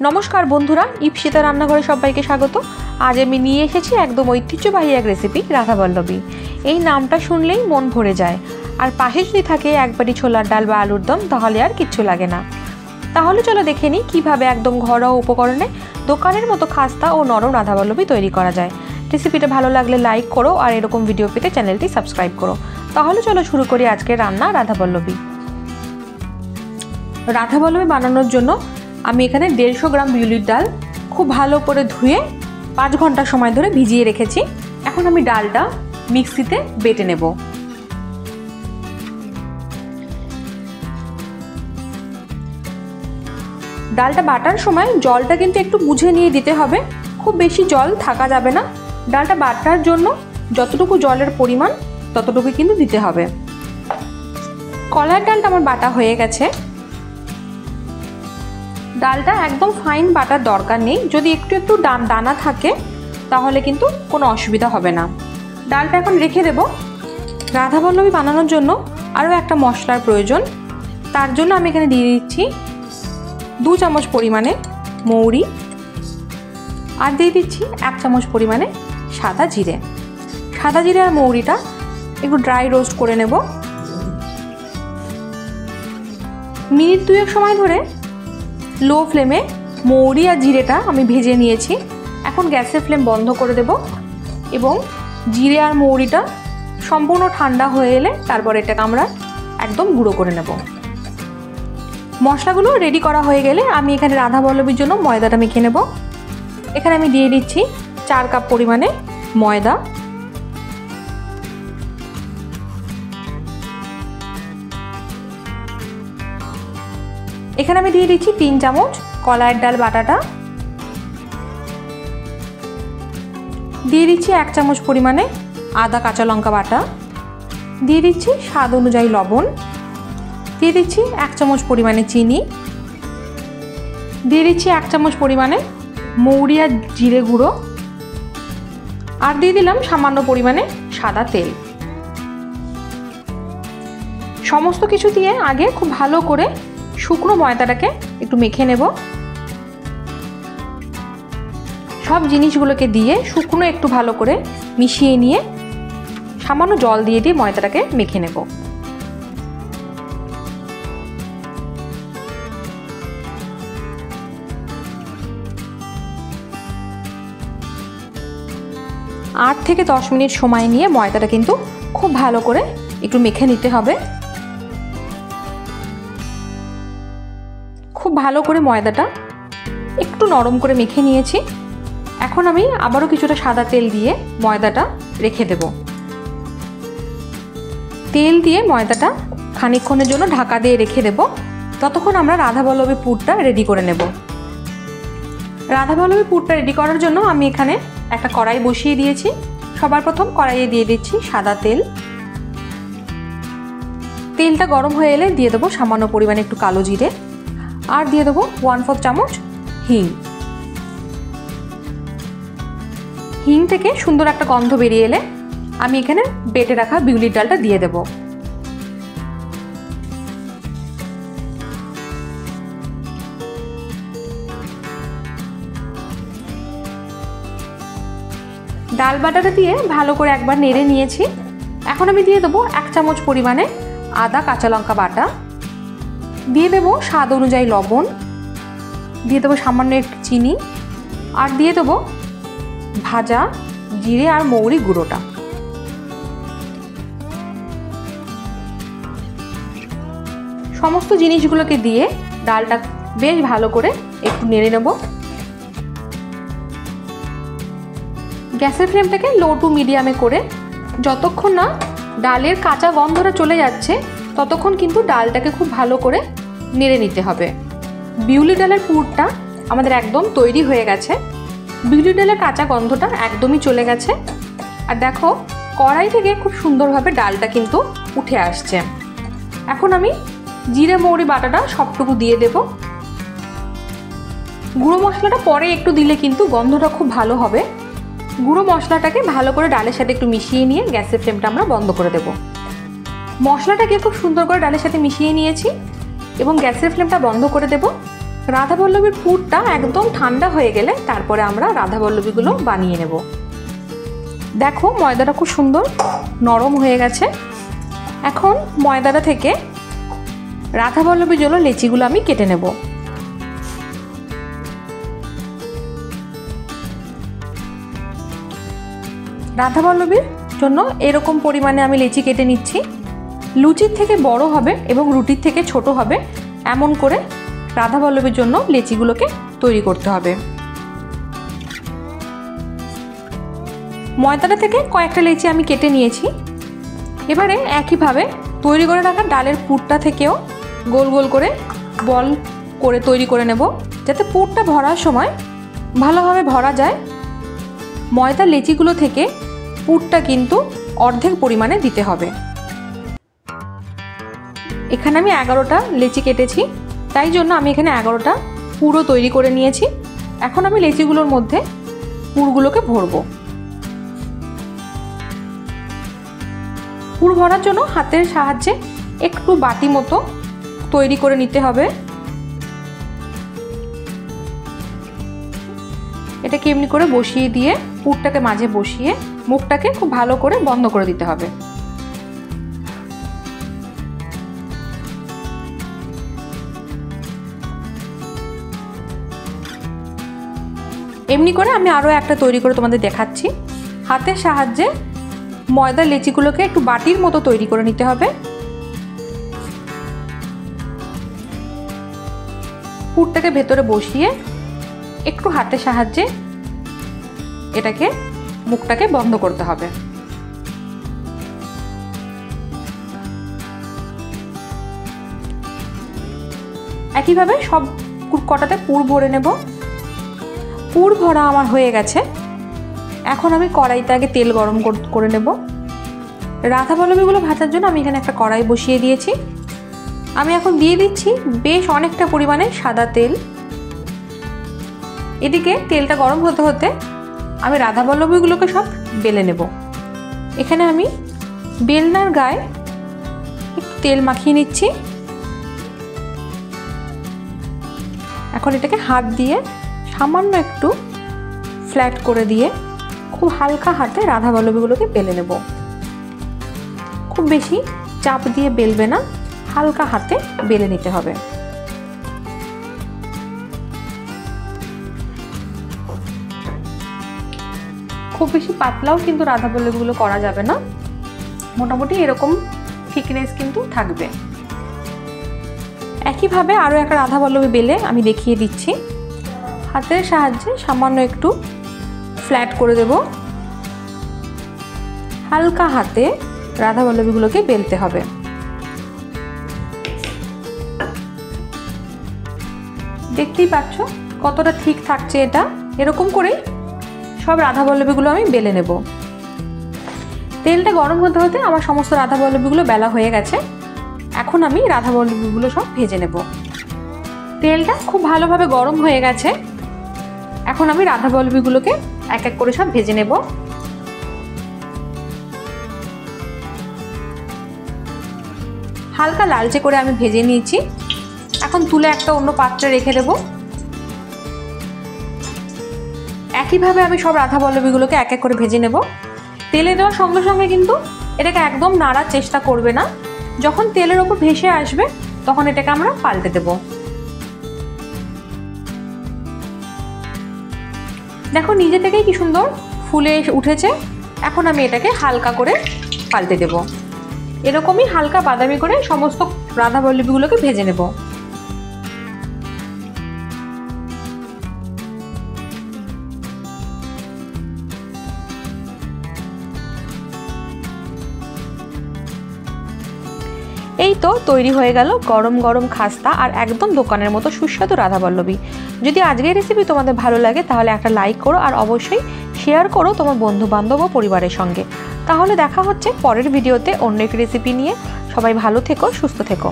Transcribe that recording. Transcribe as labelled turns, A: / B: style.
A: নমস্কার বন্ধুরা, ইপসিতা রান্নাঘরে সবাইকে স্বাগত। আজ আমি নিয়ে এসেছি একদম ঐতিহ্যবাহী এক রেসিপি, রাধাবল্লভী। এই নামটা শুনলেই মন ভরে যায়, আর পাশে যদি থাকে একবারই ছোলার ডাল বা আলুর দম, তাহলে আর কিচ্ছু লাগে না। তাহলে চলো দেখে নিই কীভাবে একদম ঘরোয়া উপকরণে দোকানের মতো খাস্তা ও নরম রাধাবল্লভী তৈরি করা যায়। রেসিপিটা ভালো লাগলে লাইক করো, আর এরকম ভিডিও পেতে চ্যানেলটি সাবস্ক্রাইব করো। তাহলে চলো শুরু করি আজকের রান্না, রাধাবল্লভী। রাধাবল্লভী বানানোর জন্য আমি এখানে 150 গ্রাম বিউলির ডাল খুব ভালো করে ধুয়ে 5 ঘন্টা সময় ধরে ভিজিয়ে রেখেছি। এখন আমি ডালটা মিক্সিতে বেটে নেব। ডালটা বাটার সময় জলটা কিন্তু একটু বুঝে নিয়ে দিতে হবে, খুব বেশি জল থাকা যাবে না। ডালটা বাটার জন্য যতটুকু জলের পরিমাণ ততটুকু কিন্তু দিতে হবে। কলার ডালটা আমার বাটা হয়ে গেছে। ডালটা একদম ফাইন বাটার দরকার নেই, যদি একটু একটু দানা থাকে তাহলে কিন্তু কোনো অসুবিধা হবে না। ডালটা এখন রেখে দেব। রাধাবল্লভী বানানোর জন্য আরও একটা মশলার প্রয়োজন। তার জন্য আমি এখানে দিয়ে দিচ্ছি 2 চামচ পরিমাণে মৌরি, আর দিয়ে দিচ্ছি 1 চামচ পরিমাণে সাদা জিরে। সাদা জিরে আর মৌরিটা একটু ড্রাই রোস্ট করে নেব। মিনিট 2 সময় ধরে লো ফ্লেমে মৌরি আর জিরেটা আমি ভেজে নিয়েছি। এখন গ্যাসের ফ্লেম বন্ধ করে দেব, এবং জিরে আর মৌরিটা সম্পূর্ণ ঠান্ডা হয়ে এলে তারপর এটাকে আমরা একদম গুঁড়ো করে নেব। মশলাগুলো রেডি করা হয়ে গেলে আমি এখানে রাধাবল্লভীর জন্য ময়দাটা মেখে নেব। এখানে আমি দিয়ে দিচ্ছি 4 কাপ পরিমাণে ময়দা। এখানে আমি দিয়ে দিচ্ছি 3 চামচ কলার ডাল বাটাটা, দিয়ে দিচ্ছি 1 চামচ পরিমাণে আদা কাঁচা লঙ্কা বাটা, দিয়ে দিচ্ছি স্বাদ অনুযায়ী লবণ, দিয়ে দিচ্ছি 1 চামচ পরিমাণে চিনি, দিয়ে দিচ্ছি 1 চামচ পরিমাণে মৌরি আর জিরে গুঁড়ো, আর দিয়ে দিলাম সামান্য পরিমাণে সাদা তেল। সমস্ত কিছু দিয়ে আগে খুব ভালো করে শুকনো ময়দাটাকে একটু মেখে নেব। সব জিনিসগুলোকে দিয়ে শুকনো একটু ভালো করে মিশিয়ে নিয়ে সামান্য জল দিয়ে ময়দাটাকে মেখে নেব। আট থেকে 10 মিনিট সময় নিয়ে ময়দাটা কিন্তু খুব ভালো করে একটু মেখে নিতে হবে। খুব ভালো করে ময়দাটা একটু নরম করে মেখে নিয়েছি। এখন আমি আবারও কিছুটা সাদা তেল দিয়ে ময়দাটা রেখে দেব। তেল দিয়ে ময়দাটা খানিকক্ষণের জন্য ঢাকা দিয়ে রেখে দেব, ততক্ষণ আমরা রাধাবল্লভী পুরটা রেডি করে নেব। রাধাবল্লভী পুরটা রেডি করার জন্য আমি এখানে একটা কড়াই বসিয়ে দিয়েছি। সবার প্রথম কড়াইয়ে দিয়ে দিচ্ছি সাদা তেল। তেলটা গরম হয়ে এলে দিয়ে দেবো সামান্য পরিমাণে একটু কালো জিরে, আর দিয়ে দেবো 1/4 চামচ হিং। হিং থেকে সুন্দর একটা গন্ধ বেরিয়ে এলে আমি এখানে বেটে রাখা বিউলির ডালটা দিয়ে দেব। ডাল বাটাটা দিয়ে ভালো করে একবার নেড়ে নিয়েছি। এখন আমি দিয়ে দেবো 1 চামচ পরিমাণে আদা কাঁচা লঙ্কা বাটা, দিয়ে দেবো স্বাদ অনুযায়ী লবণ, দিয়ে দেবো সামান্য একটু চিনি, আর দিয়ে দেবো ভাজা জিরে আর মৌরি গুঁড়োটা। সমস্ত জিনিসগুলোকে দিয়ে ডালটা বেশ ভালো করে একটু নেড়ে নেব। গ্যাসের ফ্লেমটাকে লো টু মিডিয়ামে করে যতক্ষণ না ডালের কাঁচা গন্ধটা চলে যাচ্ছে ততক্ষণ কিন্তু ডালটাকে খুব ভালো করে নেড়ে নিতে হবে। বিউলি ডালের পুরটা আমাদের একদম তৈরি হয়ে গেছে। বিউলি ডালের কাঁচা গন্ধটা একদমই চলে গেছে, আর দেখো কড়াই থেকে খুব সুন্দরভাবে ডালটা কিন্তু উঠে আসছে। এখন আমি জিরে মৌরি বাটাটা সবটুকু দিয়ে দেব। গুঁড়ো মশলাটা পরে একটু দিলে কিন্তু গন্ধটা খুব ভালো হবে। গুঁড়ো মশলাটাকে ভালো করে ডালের সাথে একটু মিশিয়ে নিয়ে গ্যাসের ফ্লেমটা আমরা বন্ধ করে দেব। মশলাটাকে খুব সুন্দর করে ডালের সাথে মিশিয়ে নিয়েছি এবং গ্যাসের ফ্লেমটা বন্ধ করে দেব। রাধাবল্লভীর পুরটা একদম ঠান্ডা হয়ে গেলে তারপরে আমরা রাধাবল্লভীগুলো বানিয়ে নেব। দেখো ময়দাটা খুব সুন্দর নরম হয়ে গেছে। এখন ময়দাটা থেকে রাধাবল্লভীর জন্য লেচিগুলো আমি কেটে নেব। রাধাবল্লভীর জন্য এরকম পরিমাণে আমি লেচি কেটে নিচ্ছি। লুচির থেকে বড় হবে এবং রুটির থেকে ছোট হবে এমন করে রাধাবল্লভীর জন্য লেচিগুলোকে তৈরি করতে হবে। ময়দাটা থেকে কয়েকটা লেচি আমি কেটে নিয়েছি। এবারে একইভাবে তৈরি করে রাখা ডালের পুরটা থেকেও গোল গোল করে বল করে তৈরি করে নেব, যাতে পুরটা ভরার সময় ভালোভাবে ভরা যায়। ময়দার লেচিগুলো থেকে পুরটা কিন্তু অর্ধেক পরিমাণে দিতে হবে। এখানে আমি 11টা লেচি কেটেছি, তাই জন্য আমি এখানে 11টা পুরো তৈরি করে নিয়েছি। এখন আমি লেচিগুলোর মধ্যে পুরগুলোকে ভরবো। পুর ভরার জন্য হাতের সাহায্যে একটু বাটি মতো তৈরি করে নিতে হবে। এটাকে এমনি করে বসিয়ে দিয়ে পুরটাকে মাঝে বসিয়ে মুখটাকে খুব ভালো করে বন্ধ করে দিতে হবে। এমনি করে আমি আরও একটা তৈরি করে তোমাদের দেখাচ্ছি। হাতের সাহায্যে ময়দার লেচিগুলোকে একটু বাটির মতো তৈরি করে নিতে হবে। পুরটাকে ভেতরে বসিয়ে একটু হাতের সাহায্যে এটাকে মুখটাকে বন্ধ করতে হবে। একইভাবে সব কটাতে পুর ভরে নেব। পুর ভরা আমার হয়ে গেছে। এখন আমি কড়াইতে আগে তেল গরম করে নেব। রাধাবল্লভীগুলো ভাজার জন্য আমি এখানে একটা কড়াই বসিয়ে দিয়েছি। আমি এখন দিয়ে দিচ্ছি বেশ অনেকটা পরিমাণে সাদা তেল। এদিকে তেলটা গরম হতে হতে আমি রাধাবল্লভীগুলোকে সব বেলে নেব। এখানে আমি বেলনার গায়ে একটু তেল মাখিয়ে নিচ্ছি। এখন এটাকে হাত দিয়ে সামান্য একটু ফ্ল্যাট করে দিয়ে খুব হালকা হাতে রাধাবল্লভীগুলোকে বেলে নেব। খুব বেশি চাপ দিয়ে বেলবে না, হালকা হাতে বেলে নিতে হবে। খুব বেশি পাতলাও কিন্তু রাধাবল্লভীগুলো করা যাবে না, মোটামুটি এরকম থিকনেস কিন্তু থাকবে। একইভাবে আরও একটা রাধাবল্লভী বেলে আমি দেখিয়ে দিচ্ছি। হাতের সাহায্যে সামান্য একটু ফ্ল্যাট করে দেব। হালকা হাতে রাধাবল্লভীগুলোকে বেলতে হবে। দেখতেই পাচ্ছ কতটা ঠিক থাকছে এটা। এরকম করেই সব রাধাবল্লভীগুলো আমি বেলে নেব। তেলটা গরম হতে হতে আমার সমস্ত রাধাবল্লভীগুলো বেলা হয়ে গেছে। এখন আমি রাধাবল্লভীগুলো সব ভেজে নেব। তেলটা খুব ভালোভাবে গরম হয়ে গেছে। এখন আমি রাধাবল্লভীগুলোকে এক এক করে সব ভেজে নেব। হালকা লালচে করে আমি ভেজে নিয়েছি। এখন তুলে একটা অন্য পাত্রে রেখে দেব। একইভাবে আমি সব রাধাবল্লভীগুলোকে এক এক করে ভেজে নেব। তেলে দেওয়ার সঙ্গে সঙ্গে কিন্তু এটাকে একদম নাড়ার চেষ্টা করবে না। যখন তেলের ওপর ভেসে আসবে তখন এটাকে আমরা পাল্টে দেব। দেখো নিজে থেকেই কি সুন্দর ফুলে উঠেছে। এখন আমি এটাকে হালকা করে পাল্টে দেব। এরকমই হালকা বাদামি করে সমস্ত রাধাবল্লভীগুলোকে ভেজে নেব। এই তো তৈরি হয়ে গেল গরম গরম খাস্তা আর একদম দোকানের মতো সুস্বাদু রাধাবল্লভী। যদি আজকের রেসিপি তোমাদের ভালো লাগে তাহলে একটা লাইক করো আর অবশ্যই শেয়ার করো তোমার বন্ধু বান্ধব ও পরিবারের সঙ্গে। তাহলে দেখা হচ্ছে পরের ভিডিওতে অন্য একটি রেসিপি নিয়ে। সবাই ভালো থেকো, সুস্থ থেকো।